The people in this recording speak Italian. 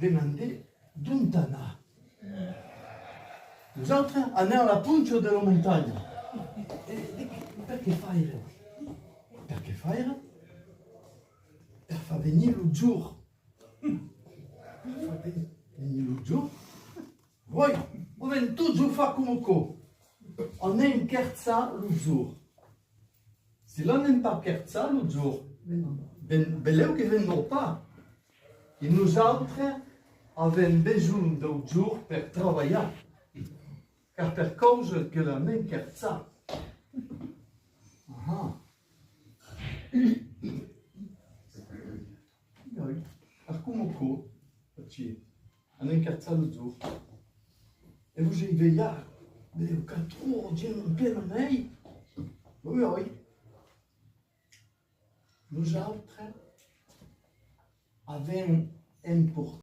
demandé d'on t'anà. Nosaltres anem a la punta de la muntanya. Per què faire? Per què faire? Per far venir lo giur. Per far venir lo giur. Voi, ovem tots ho fa com co. Anem scherzar lo giur. Si l'anem pas scherzar lo giur, veleu che vengo pas. E nosaltres avem besoin del giur per treballar. Car per causa che l'anem scherzar. Aha. Noi, come co, anem scherzar lo giur. E vous ai vegliat, vedeu 4 ore, in plena neu. Oi. Nosaltres avem important